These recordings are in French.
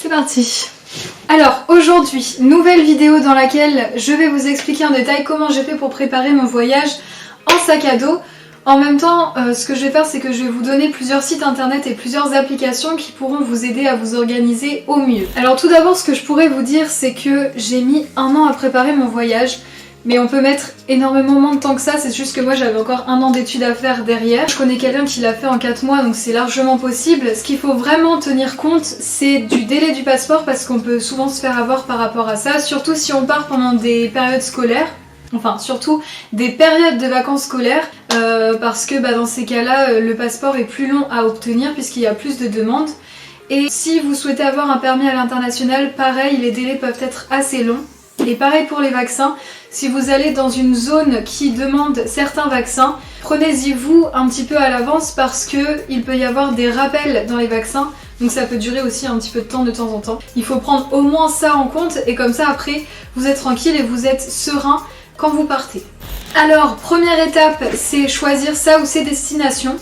c'est parti. Alors aujourd'hui, nouvelle vidéo dans laquelle je vais vous expliquer en détail comment j'ai fait pour préparer mon voyage en sac à dos. En même temps, ce que je vais faire, c'est que je vais vous donner plusieurs sites internet et plusieurs applications qui pourront vous aider à vous organiser au mieux. Alors tout d'abord, ce que je pourrais vous dire, c'est que j'ai mis 1 an à préparer mon voyage. Mais on peut mettre énormément moins de temps que ça, c'est juste que moi j'avais encore 1 an d'études à faire derrière. Je connais quelqu'un qui l'a fait en 4 mois, donc c'est largement possible. Ce qu'il faut vraiment tenir compte, c'est du délai du passeport, parce qu'on peut souvent se faire avoir par rapport à ça, surtout si on part pendant des périodes scolaires. Enfin, surtout des périodes de vacances scolaires, parce que dans ces cas-là, le passeport est plus long à obtenir puisqu'il y a plus de demandes. Et si vous souhaitez avoir un permis à l'international, pareil, les délais peuvent être assez longs. Et pareil pour les vaccins, si vous allez dans une zone qui demande certains vaccins, prenez-y vous un petit peu à l'avance parce qu'il peut y avoir des rappels dans les vaccins, donc ça peut durer aussi un petit peu de temps en temps. Il faut prendre au moins ça en compte et comme ça après vous êtes tranquille et vous êtes serein quand vous partez. Alors première étape, c'est choisir ça ou ses destinations.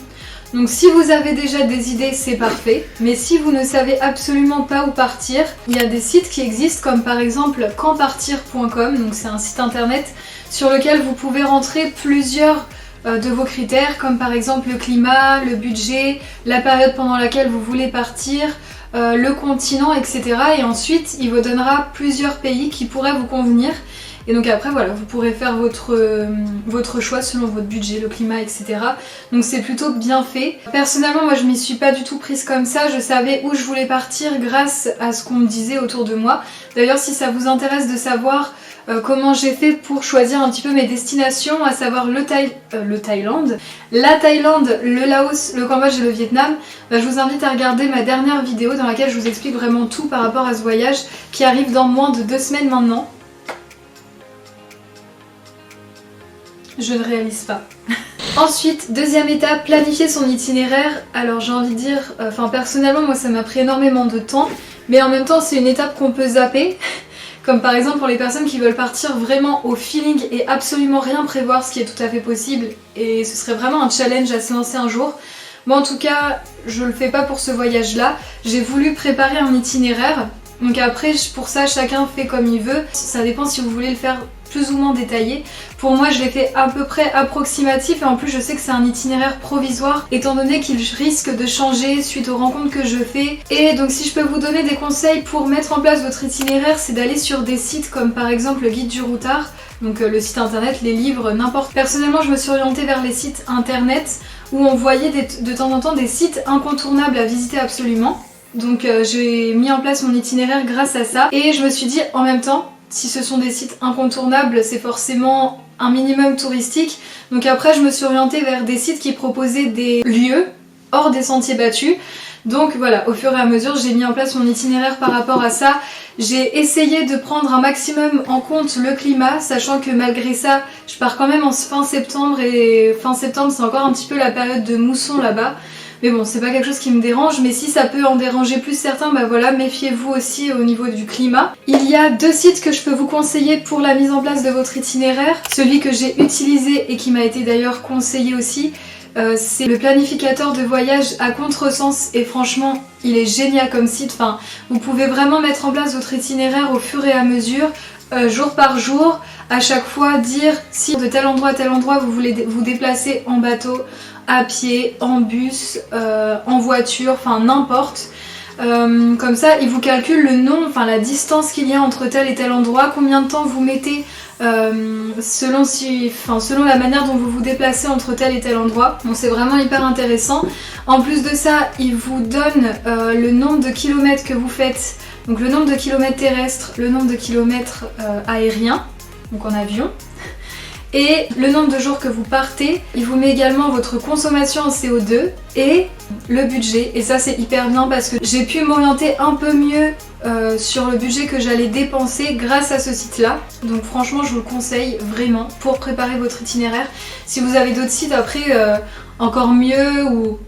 Donc si vous avez déjà des idées, c'est parfait, mais si vous ne savez absolument pas où partir, il y a des sites qui existent comme par exemple quandpartir.com, donc c'est un site internet sur lequel vous pouvez rentrer plusieurs de vos critères, comme par exemple le climat, le budget, la période pendant laquelle vous voulez partir, le continent, etc. Et ensuite, il vous donnera plusieurs pays qui pourraient vous convenir. Et donc après voilà, vous pourrez faire votre choix selon votre budget, le climat, etc. Donc c'est plutôt bien fait. Personnellement moi je m'y suis pas du tout prise comme ça, je savais où je voulais partir grâce à ce qu'on me disait autour de moi. D'ailleurs si ça vous intéresse de savoir comment j'ai fait pour choisir un petit peu mes destinations, à savoir la Thaïlande, le Laos, le Cambodge et le Vietnam, je vous invite à regarder ma dernière vidéo dans laquelle je vous explique vraiment tout par rapport à ce voyage qui arrive dans moins de 2 semaines maintenant. Je ne réalise pas. Ensuite, deuxième étape, planifier son itinéraire. Alors j'ai envie de dire, personnellement moi ça m'a pris énormément de temps, mais en même temps c'est une étape qu'on peut zapper. Comme par exemple pour les personnes qui veulent partir vraiment au feeling et absolument rien prévoir, ce qui est tout à fait possible. Et ce serait vraiment un challenge à se lancer un jour. Moi en tout cas, je le fais pas pour ce voyage-là. J'ai voulu préparer un itinéraire. Donc après, pour ça, chacun fait comme il veut. Ça dépend si vous voulez le faire plus ou moins détaillé. Pour moi, je l'ai fait à peu près approximatif et en plus, je sais que c'est un itinéraire provisoire étant donné qu'il risque de changer suite aux rencontres que je fais. Et donc, si je peux vous donner des conseils pour mettre en place votre itinéraire, c'est d'aller sur des sites comme par exemple le Guide du Routard, donc le site internet, les livres, n'importe. Personnellement, je me suis orientée vers les sites internet où on voyait de temps en temps des sites incontournables à visiter absolument. Donc j'ai mis en place mon itinéraire grâce à ça et je me suis dit en même temps, si ce sont des sites incontournables, c'est forcément un minimum touristique. Donc après je me suis orientée vers des sites qui proposaient des lieux hors des sentiers battus. Donc voilà, au fur et à mesure j'ai mis en place mon itinéraire par rapport à ça. J'ai essayé de prendre un maximum en compte le climat, sachant que malgré ça, je pars quand même en fin septembre et fin septembre c'est encore un petit peu la période de mousson là-bas. Mais bon, c'est pas quelque chose qui me dérange, mais si ça peut en déranger plus certains, voilà, méfiez-vous aussi au niveau du climat. Il y a 2 sites que je peux vous conseiller pour la mise en place de votre itinéraire. Celui que j'ai utilisé et qui m'a été d'ailleurs conseillé aussi, c'est le planificateur de voyage à contresens et franchement, il est génial comme site. Enfin, vous pouvez vraiment mettre en place votre itinéraire au fur et à mesure, jour par jour, à chaque fois dire si de tel endroit à tel endroit vous voulez vous déplacer en bateau, à pied, en bus, en voiture, enfin n'importe. Comme ça, il vous calcule le nom, la distance qu'il y a entre tel et tel endroit, combien de temps vous mettez selon la manière dont vous vous déplacez entre tel et tel endroit. Donc c'est vraiment hyper intéressant. En plus de ça, il vous donne le nombre de kilomètres que vous faites, donc le nombre de kilomètres terrestres, le nombre de kilomètres aériens, donc en avion, et le nombre de jours que vous partez. Il vous met également votre consommation en CO2 et le budget, et ça c'est hyper bien parce que j'ai pu m'orienter un peu mieux sur le budget que j'allais dépenser grâce à ce site là. Donc franchement je vous le conseille vraiment pour préparer votre itinéraire. Si vous avez d'autres sites après encore mieux ou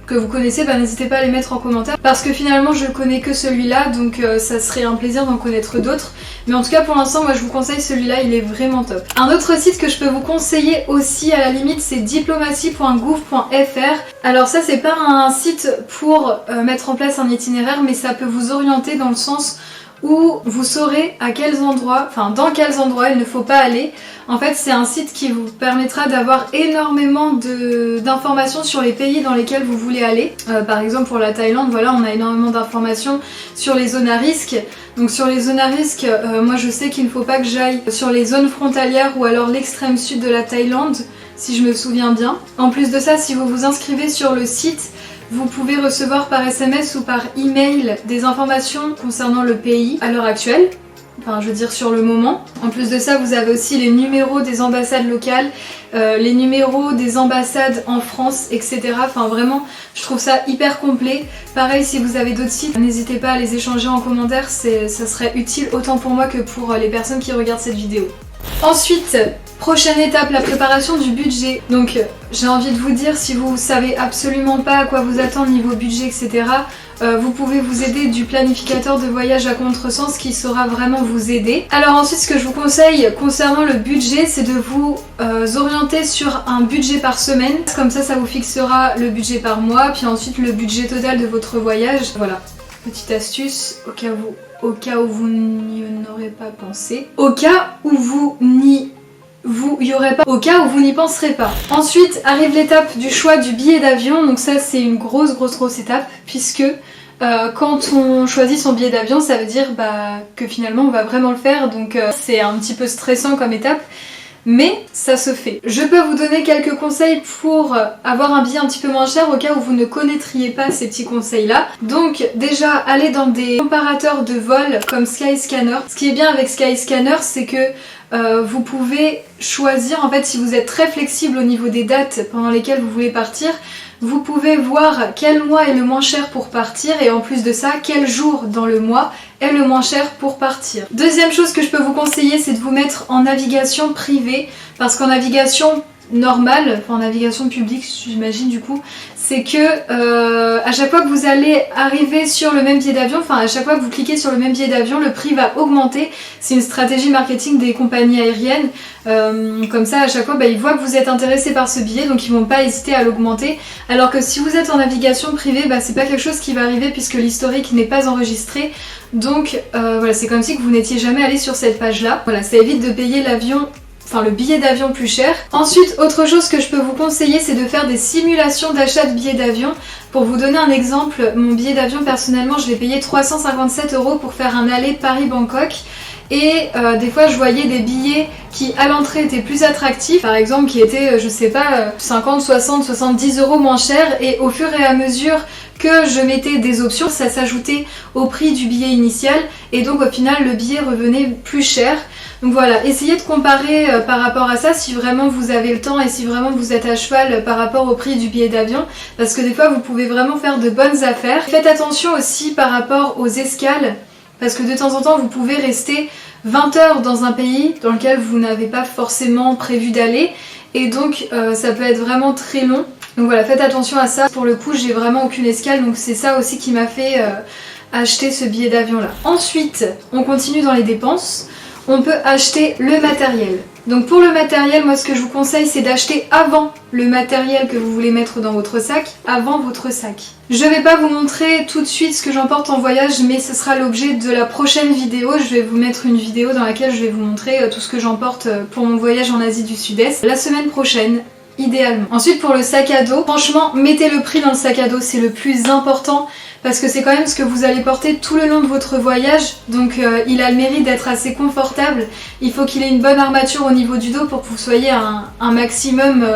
que vous connaissez, bah n'hésitez pas à les mettre en commentaire parce que finalement je connais que celui-là, donc ça serait un plaisir d'en connaître d'autres. Mais en tout cas pour l'instant moi je vous conseille celui-là, il est vraiment top. Un autre site que je peux vous conseiller aussi à la limite, c'est diplomatie.gouv.fr. Alors ça c'est pas un site pour mettre en place un itinéraire, mais ça peut vous orienter dans le sens où vous saurez à quels endroits, enfin dans quels endroits il ne faut pas aller. En fait c'est un site qui vous permettra d'avoir énormément d'informations sur les pays dans lesquels vous voulez aller. Par exemple pour la Thaïlande, voilà, on a énormément d'informations sur les zones à risque. Donc sur les zones à risque, moi je sais qu'il ne faut pas que j'aille sur les zones frontalières ou alors l'extrême sud de la Thaïlande, si je me souviens bien. En plus de ça, si vous vous inscrivez sur le site, vous pouvez recevoir par SMS ou par email des informations concernant le pays à l'heure actuelle, enfin je veux dire sur le moment. En plus de ça, vous avez aussi les numéros des ambassades locales, les numéros des ambassades en France, etc. Enfin vraiment, je trouve ça hyper complet. Pareil, si vous avez d'autres sites, n'hésitez pas à les échanger en commentaire, ça serait utile autant pour moi que pour les personnes qui regardent cette vidéo. Ensuite, prochaine étape, la préparation du budget. Donc j'ai envie de vous dire, si vous savez absolument pas à quoi vous attendre niveau budget, etc., vous pouvez vous aider du planificateur de voyage à contresens qui saura vraiment vous aider. Alors ensuite, ce que je vous conseille concernant le budget, c'est de vous orienter sur un budget par semaine. Comme ça vous fixera le budget par mois, puis ensuite le budget total de votre voyage. Voilà, petite astuce au cas où vous n'y aurez pas pensé. Au cas où vous n'y penserez pas. Ensuite arrive l'étape du choix du billet d'avion. Donc ça c'est une grosse étape, puisque quand on choisit son billet d'avion, ça veut dire que finalement on va vraiment le faire. Donc c'est un petit peu stressant comme étape, mais ça se fait. Je peux vous donner quelques conseils pour avoir un billet un petit peu moins cher au cas où vous ne connaîtriez pas ces petits conseils là. Donc déjà, allez dans des comparateurs de vol comme Skyscanner. Ce qui est bien avec Skyscanner, c'est que vous pouvez choisir, en fait si vous êtes très flexible au niveau des dates pendant lesquelles vous voulez partir, vous pouvez voir quel mois est le moins cher pour partir et en plus de ça, quel jour dans le mois est le moins cher pour partir. Deuxième chose que je peux vous conseiller, c'est de vous mettre en navigation privée, parce qu'en navigation normale, enfin en navigation publique j'imagine du coup, c'est que à chaque fois que vous allez arriver sur le même billet d'avion, enfin à chaque fois que vous cliquez sur le même billet d'avion, le prix va augmenter. C'est une stratégie marketing des compagnies aériennes. Comme ça à chaque fois ils voient que vous êtes intéressé par ce billet, donc ils vont pas hésiter à l'augmenter. Alors que si vous êtes en navigation privée, c'est pas quelque chose qui va arriver puisque l'historique n'est pas enregistré. Donc voilà, c'est comme si que vous n'étiez jamais allé sur cette page là. Voilà, ça évite de payer le billet d'avion plus cher. Ensuite, autre chose que je peux vous conseiller, c'est de faire des simulations d'achat de billets d'avion. Pour vous donner un exemple, mon billet d'avion personnellement, je l'ai payé 357 € pour faire un aller Paris-Bangkok. Et des fois je voyais des billets qui à l'entrée étaient plus attractifs, par exemple qui étaient, je sais pas, 50, 60, 70 € moins chers, et au fur et à mesure que je mettais des options, ça s'ajoutait au prix du billet initial, et donc au final le billet revenait plus cher. Donc voilà, essayez de comparer par rapport à ça si vraiment vous avez le temps et si vraiment vous êtes à cheval par rapport au prix du billet d'avion, parce que des fois vous pouvez vraiment faire de bonnes affaires. Faites attention aussi par rapport aux escales, parce que de temps en temps vous pouvez rester 20 heures dans un pays dans lequel vous n'avez pas forcément prévu d'aller, et donc ça peut être vraiment très long. Donc voilà, faites attention à ça. Pour le coup j'ai vraiment aucune escale, donc c'est ça aussi qui m'a fait acheter ce billet d'avion là. Ensuite on continue dans les dépenses. On peut acheter le matériel. Donc pour le matériel, moi ce que je vous conseille, c'est d'acheter avant le matériel que vous voulez mettre dans votre sac, avant votre sac. Je vais pas vous montrer tout de suite ce que j'emporte en voyage, mais ce sera l'objet de la prochaine vidéo. Je vais vous mettre une vidéo dans laquelle je vais vous montrer tout ce que j'emporte pour mon voyage en Asie du Sud-Est la semaine prochaine, idéalement. Ensuite pour le sac à dos, franchement mettez le prix dans le sac à dos, c'est le plus important. Parce que c'est quand même ce que vous allez porter tout le long de votre voyage, donc il a le mérite d'être assez confortable. Il faut qu'il ait une bonne armature au niveau du dos pour que vous soyez un maximum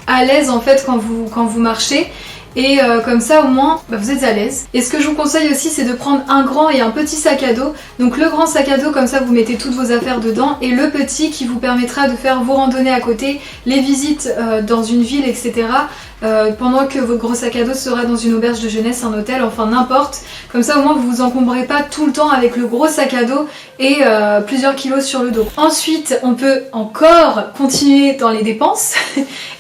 à l'aise en fait quand vous marchez. Et comme ça au moins vous êtes à l'aise. Et ce que je vous conseille aussi, c'est de prendre un grand et un petit sac à dos. Donc le grand sac à dos, comme ça vous mettez toutes vos affaires dedans, et le petit qui vous permettra de faire vos randonnées à côté, les visites dans une ville, etc. Pendant que votre gros sac à dos sera dans une auberge de jeunesse, un hôtel, enfin n'importe. Comme ça au moins vous vous encombrez pas tout le temps avec le gros sac à dos et plusieurs kilos sur le dos. Ensuite on peut encore continuer dans les dépenses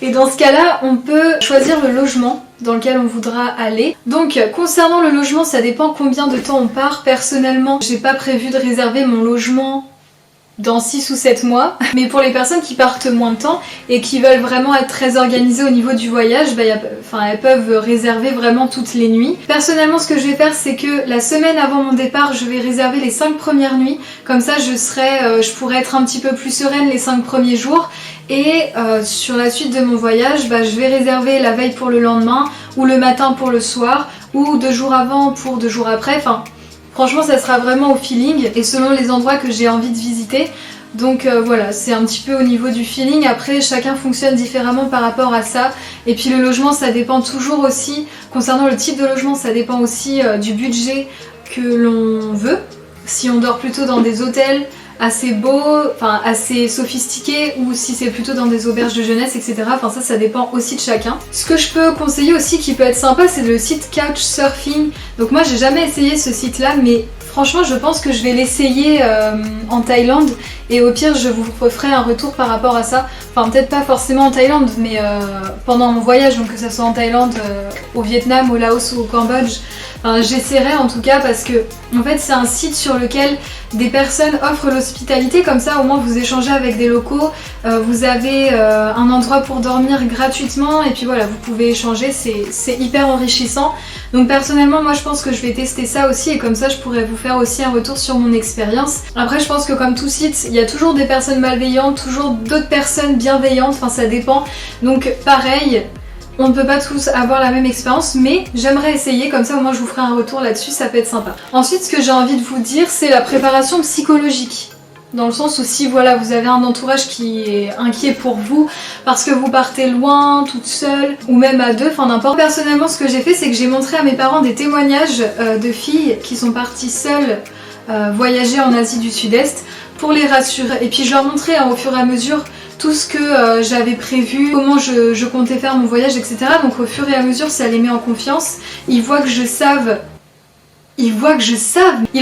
et dans ce cas là on peut choisir le logement. dans lequel on voudra aller. Donc concernant le logement, ça dépend combien de temps on part. Personnellement, j'ai pas prévu de réserver mon logement dans 6 ou 7 mois, mais pour les personnes qui partent moins de temps et qui veulent vraiment être très organisées au niveau du voyage, elles peuvent réserver vraiment toutes les nuits. Personnellement, ce que je vais faire, c'est que la semaine avant mon départ, je vais réserver les 5 premières nuits, comme ça je pourrai être un petit peu plus sereine les 5 premiers jours, et sur la suite de mon voyage, je vais réserver la veille pour le lendemain, ou le matin pour le soir, ou 2 jours avant pour 2 jours après, franchement, ça sera vraiment au feeling et selon les endroits que j'ai envie de visiter. Donc voilà, c'est un petit peu au niveau du feeling. Après, chacun fonctionne différemment par rapport à ça. Et puis le logement, ça dépend toujours aussi, concernant le type de logement, ça dépend aussi du budget que l'on veut. Si on dort plutôt dans des hôtels assez beaux, assez sophistiqués, ou si c'est plutôt dans des auberges de jeunesse, etc. Ça dépend aussi de chacun. Ce que je peux conseiller aussi qui peut être sympa, c'est le site Couchsurfing. Donc moi j'ai jamais essayé ce site là, mais franchement je pense que je vais l'essayer en Thaïlande, et au pire je vous ferai un retour par rapport à ça. Peut-être pas forcément en Thaïlande, mais pendant mon voyage, donc que ce soit en Thaïlande, au Vietnam, au Laos ou au Cambodge. J'essaierai en tout cas, parce que en fait c'est un site sur lequel des personnes offrent l'hospitalité, comme ça au moins vous échangez avec des locaux, vous avez un endroit pour dormir gratuitement, et puis voilà, vous pouvez échanger, c'est hyper enrichissant. Donc personnellement moi je pense que je vais tester ça aussi, et comme ça je pourrais vous faire aussi un retour sur mon expérience. Après je pense que comme tout site, il y a toujours des personnes malveillantes, toujours d'autres personnes bienveillantes, ça dépend. Donc pareil, on ne peut pas tous avoir la même expérience, mais j'aimerais essayer, comme ça au moins je vous ferai un retour là-dessus, ça peut être sympa. Ensuite, ce que j'ai envie de vous dire, c'est la préparation psychologique. Dans le sens où si voilà, vous avez un entourage qui est inquiet pour vous parce que vous partez loin, toute seule, ou même à deux, n'importe. Personnellement, ce que j'ai fait, c'est que j'ai montré à mes parents des témoignages de filles qui sont parties seules voyager en Asie du Sud-Est pour les rassurer. Et puis je leur montrais au fur et à mesure tout ce que j'avais prévu, comment je comptais faire mon voyage, etc. Donc au fur et à mesure, ça les met en confiance. Ils voient que je savent. Ils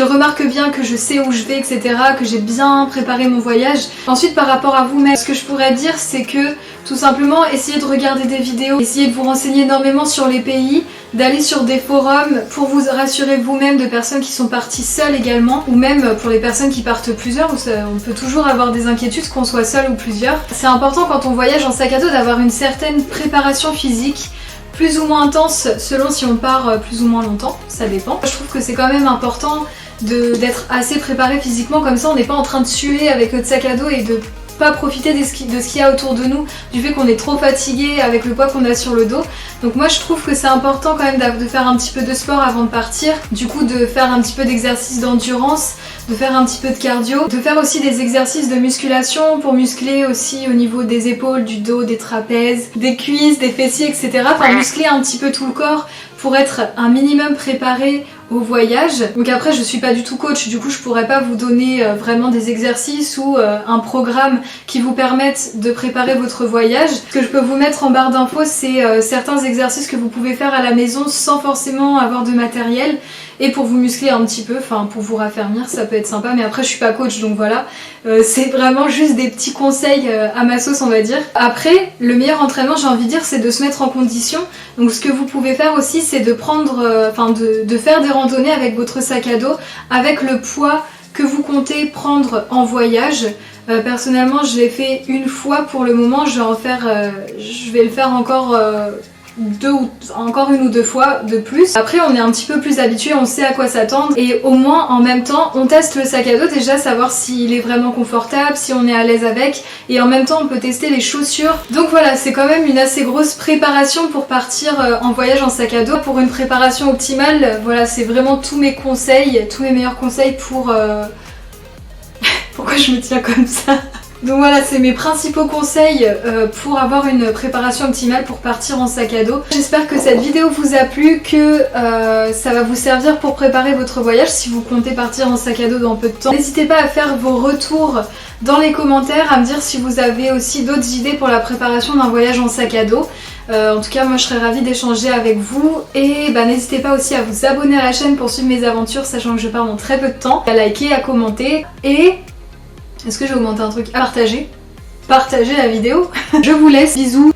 remarquent bien que je sais où je vais, etc., que j'ai bien préparé mon voyage. Ensuite, par rapport à vous-même, ce que je pourrais dire, c'est que tout simplement, essayez de regarder des vidéos, essayez de vous renseigner énormément sur les pays, d'aller sur des forums pour vous rassurer vous-même de personnes qui sont parties seules également, ou même pour les personnes qui partent plusieurs, on peut toujours avoir des inquiétudes qu'on soit seul ou plusieurs. C'est important quand on voyage en sac à dos d'avoir une certaine préparation physique, plus ou moins intense selon si on part plus ou moins longtemps, ça dépend. Je trouve que c'est quand même important d'être assez préparé physiquement, comme ça on n'est pas en train de suer avec notre sac à dos et de pas profiter de ce qu'il y a autour de nous, du fait qu'on est trop fatigué avec le poids qu'on a sur le dos. Donc moi je trouve que c'est important quand même de faire un petit peu de sport avant de partir, du coup de faire un petit peu d'exercice d'endurance, de faire un petit peu de cardio, de faire aussi des exercices de musculation pour muscler aussi au niveau des épaules, du dos, des trapèzes, des cuisses, des fessiers, etc. Muscler un petit peu tout le corps pour être un minimum préparé au voyage. Donc après je suis pas du tout coach, du coup je pourrais pas vous donner vraiment des exercices ou un programme qui vous permettent de préparer votre voyage. Ce que je peux vous mettre en barre d'infos, c'est certains exercices que vous pouvez faire à la maison sans forcément avoir de matériel, et pour vous muscler un petit peu, pour vous raffermir, ça peut être sympa. Mais après je suis pas coach, donc voilà, c'est vraiment juste des petits conseils à ma sauce, on va dire. Après, le meilleur entraînement, j'ai envie de dire, c'est de se mettre en condition. Donc ce que vous pouvez faire aussi, c'est de prendre, de faire des randonnées avec votre sac à dos, avec le poids que vous comptez prendre en voyage. Personnellement, je l'ai fait une fois pour le moment, je vais le faire encore une ou deux fois de plus. Après on est un petit peu plus habitué, on sait à quoi s'attendre, et au moins en même temps on teste le sac à dos, déjà savoir s'il est vraiment confortable, si on est à l'aise avec, et en même temps on peut tester les chaussures. Donc voilà, c'est quand même une assez grosse préparation pour partir en voyage en sac à dos. Pour une préparation optimale, voilà, c'est vraiment tous mes meilleurs conseils pour... Pourquoi je me tiens comme ça? Donc voilà, c'est mes principaux conseils pour avoir une préparation optimale pour partir en sac à dos. J'espère que cette vidéo vous a plu, que ça va vous servir pour préparer votre voyage si vous comptez partir en sac à dos dans peu de temps. N'hésitez pas à faire vos retours dans les commentaires, à me dire si vous avez aussi d'autres idées pour la préparation d'un voyage en sac à dos. En tout cas moi je serais ravie d'échanger avec vous, et n'hésitez pas aussi à vous abonner à la chaîne pour suivre mes aventures, sachant que je pars en très peu de temps, à liker, à commenter, et... Est-ce que j'ai augmenté un truc? À partager la vidéo. Je vous laisse, bisous.